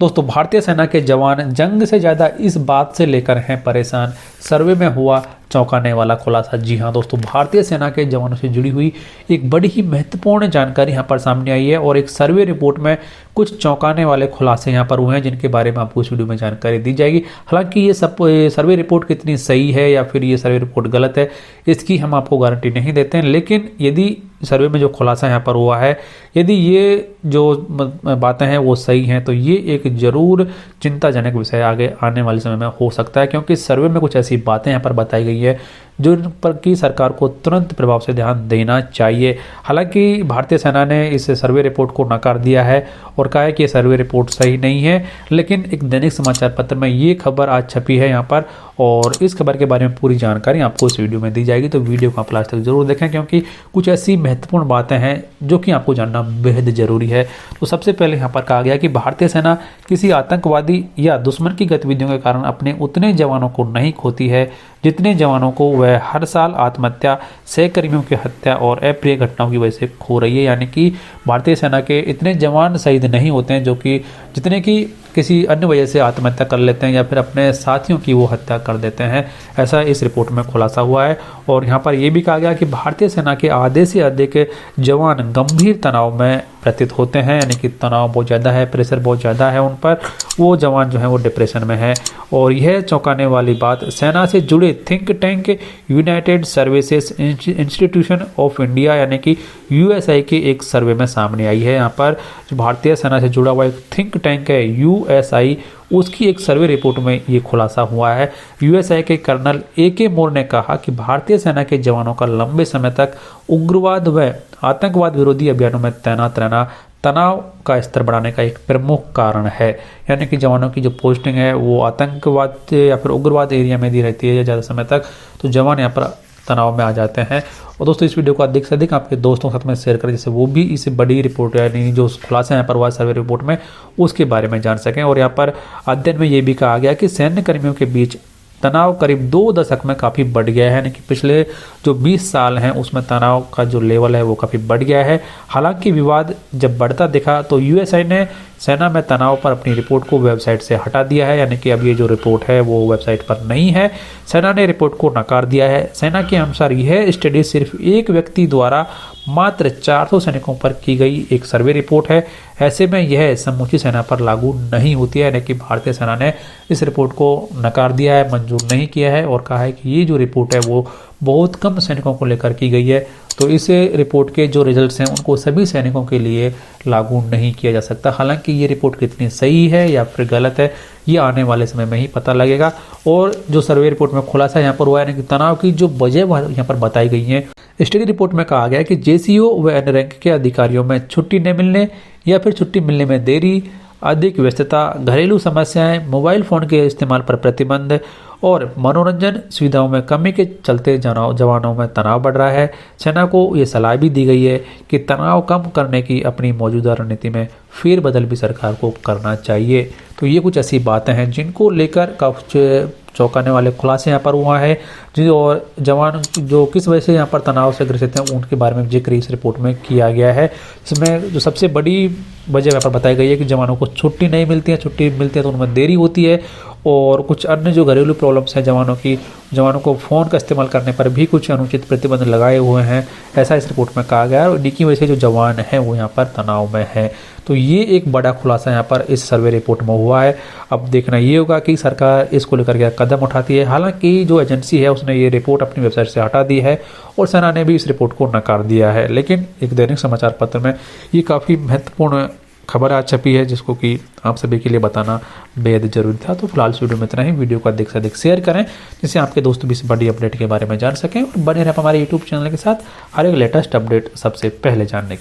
दोस्तों भारतीय सेना के जवान जंग से ज़्यादा इस बात से लेकर हैं परेशान, सर्वे में हुआ चौंकाने वाला खुलासा। जी हाँ दोस्तों, भारतीय सेना के जवानों से जुड़ी हुई एक बड़ी ही महत्वपूर्ण जानकारी यहाँ पर सामने आई है और एक सर्वे रिपोर्ट में कुछ चौंकाने वाले खुलासे यहाँ पर हुए हैं जिनके बारे में आपको इस वीडियो में जानकारी दी जाएगी। हालांकि ये सब सर्वे रिपोर्ट कितनी सही है या फिर ये सर्वे रिपोर्ट गलत है, इसकी हम आपको गारंटी नहीं देते हैं, लेकिन यदि सर्वे में जो खुलासा यहाँ पर हुआ है, यदि ये जो बातें हैं वो सही हैं तो ये एक जरूर चिंताजनक विषय आगे आने वाले समय में हो सकता है, क्योंकि सर्वे में कुछ ऐसी बातें यहाँ पर बताई गई है जो पर की सरकार को तुरंत प्रभाव से ध्यान देना चाहिए। हालांकि भारतीय सेना ने इस सर्वे रिपोर्ट को नकार दिया है और कहा है कि ये सर्वे रिपोर्ट सही नहीं है, लेकिन एक दैनिक समाचार पत्र में ये खबर आज छपी है यहाँ पर और इस खबर के बारे में पूरी जानकारी आपको इस वीडियो में दी जाएगी। तो वीडियो को आप लास्ट तक जरूर देखें, क्योंकि कुछ ऐसी महत्वपूर्ण बातें हैं जो कि आपको जानना बेहद जरूरी है। तो सबसे पहले यहाँ पर कहा गया कि भारतीय सेना किसी आतंकवादी या दुश्मन की गतिविधियों के कारण अपने उतने जवानों को नहीं खोती है जितने जवानों को वह हर साल आत्महत्या, सहकर्मियों की हत्या और अप्रिय घटनाओं की वजह से खो रही है। यानी कि भारतीय सेना के इतने जवान शहीद नहीं होते हैं जो कि जितने की किसी अन्य वजह से आत्महत्या कर लेते हैं या फिर अपने साथियों की वो हत्या कर देते हैं, ऐसा इस रिपोर्ट में खुलासा हुआ है। और यहाँ पर यह भी कहा गया कि भारतीय सेना के आधे से अधिक जवान गंभीर तनाव में प्रतीत होते हैं, यानी कि तनाव बहुत ज़्यादा है, प्रेशर बहुत ज़्यादा है उन पर, वो जवान जो है वो डिप्रेशन में है। और यह चौंकाने वाली बात सेना से जुड़े think tank United services institution of India यानी कि यूएसआई के एक सर्वे में सामने आई है। यहाँ पर जो भारतीय सेना से जुड़ा हुआ एक थिंक टैंक है यूएसआई, उसकी एक सर्वे रिपोर्ट में ये खुलासा हुआ है। यूएसआई के कर्नल AK मोर ने कहा कि भारतीय सेना के जवानों का लंबे समय तक उग्रवाद व आतंकवाद विरोधी अभियानों में तैनात रहना तनाव का स्तर बढ़ाने का एक प्रमुख कारण है। यानी कि जवानों की जो पोस्टिंग है वो आतंकवाद या फिर उग्रवाद एरिया में दी रहती है ज़्यादा समय तक, तो जवान यहाँ पर तनाव में आ जाते हैं। और दोस्तों इस वीडियो को अधिक से अधिक आपके दोस्तों के साथ में शेयर करें जिससे वो भी इस बड़ी रिपोर्ट यानी जो खुलासा यहाँ पर हुआ सर्वे रिपोर्ट में उसके बारे में जान सकें। और यहाँ पर अध्ययन में ये भी कहा गया कि सैन्य कर्मियों के बीच तनाव करीब 2 दशक में काफ़ी बढ़ गया है, यानी कि पिछले जो 20 साल हैं उसमें तनाव का जो लेवल है वो काफ़ी बढ़ गया है। हालांकि विवाद जब बढ़ता दिखा तो यूएसआई ने सेना में तनाव पर अपनी रिपोर्ट को वेबसाइट से हटा दिया है, यानी कि अब ये जो रिपोर्ट है वो वेबसाइट पर नहीं है। सेना ने रिपोर्ट को नकार दिया है। सेना के अनुसार यह स्टडी सिर्फ एक व्यक्ति द्वारा मात्र 400 सैनिकों पर की गई एक सर्वे रिपोर्ट है। ऐसे में यह समूची सेना पर लागू नहीं होती है, यानी कि भारतीय सेना ने इस रिपोर्ट को नकार दिया है, मंजूर नहीं किया है और कहा है कि ये जो रिपोर्ट है वो बहुत कम सैनिकों को लेकर की गई है, तो इस रिपोर्ट के जो रिजल्ट्स हैं उनको सभी सैनिकों के लिए लागू नहीं किया जा सकता। हालांकि ये रिपोर्ट कितनी सही है या फिर गलत है ये आने वाले समय में ही पता लगेगा। और जो सर्वे रिपोर्ट में खुलासा यहाँ पर हुआ है कि तनाव की जो वजह यहाँ पर बताई गई है, स्टडी रिपोर्ट में कहा गया है कि JCO व अन्य रैंक के अधिकारियों में छुट्टी न मिलने या फिर छुट्टी मिलने में देरी, अधिक व्यस्तता, घरेलू समस्याएं, मोबाइल फ़ोन के इस्तेमाल पर प्रतिबंध और मनोरंजन सुविधाओं में कमी के चलते जवानों में तनाव बढ़ रहा है। सेना को ये सलाह भी दी गई है कि तनाव कम करने की अपनी मौजूदा रणनीति में फेरबदल भी सरकार को करना चाहिए। तो ये कुछ ऐसी बातें हैं जिनको लेकर कुछ चौंकाने वाले खुलासे यहाँ पर हुआ है, और जवान जो किस वजह से यहाँ पर तनाव से ग्रसित हैं उनके बारे में जिक्र इस रिपोर्ट में किया गया है। इसमें जो सबसे बड़ी वजह यहाँ पर बताई गई है कि जवानों को छुट्टी नहीं मिलती है, छुट्टी मिलती है तो उनमें देरी होती है, और कुछ अन्य जो घरेलू प्रॉब्लम्स हैं जवानों को फ़ोन का इस्तेमाल करने पर भी कुछ अनुचित प्रतिबंध लगाए हुए हैं, ऐसा इस रिपोर्ट में कहा गया है। और इन्हीं की वजह से जो जवान हैं वो यहाँ पर तनाव में है। तो ये एक बड़ा खुलासा यहाँ पर इस सर्वे रिपोर्ट में हुआ है। अब देखना ये होगा कि सरकार इसको लेकर क्या कदम उठाती है। हालांकि जो एजेंसी है उसने ये रिपोर्ट अपनी वेबसाइट से हटा दी है और सेना ने भी इस रिपोर्ट को नकार दिया है, लेकिन एक दैनिक समाचार पत्र में ये काफ़ी महत्वपूर्ण खबर आज छपी है जिसको कि आप सभी के लिए बताना बेहद जरूरी था। तो फिलहाल इस वीडियो में इतना ही। वीडियो को अधिक से अधिक शेयर करें जिससे आपके दोस्त भी इस बड़ी अपडेट के बारे में जान सकें और बने रहें हमारे YouTube चैनल के साथ हर एक लेटेस्ट अपडेट सबसे पहले जानने के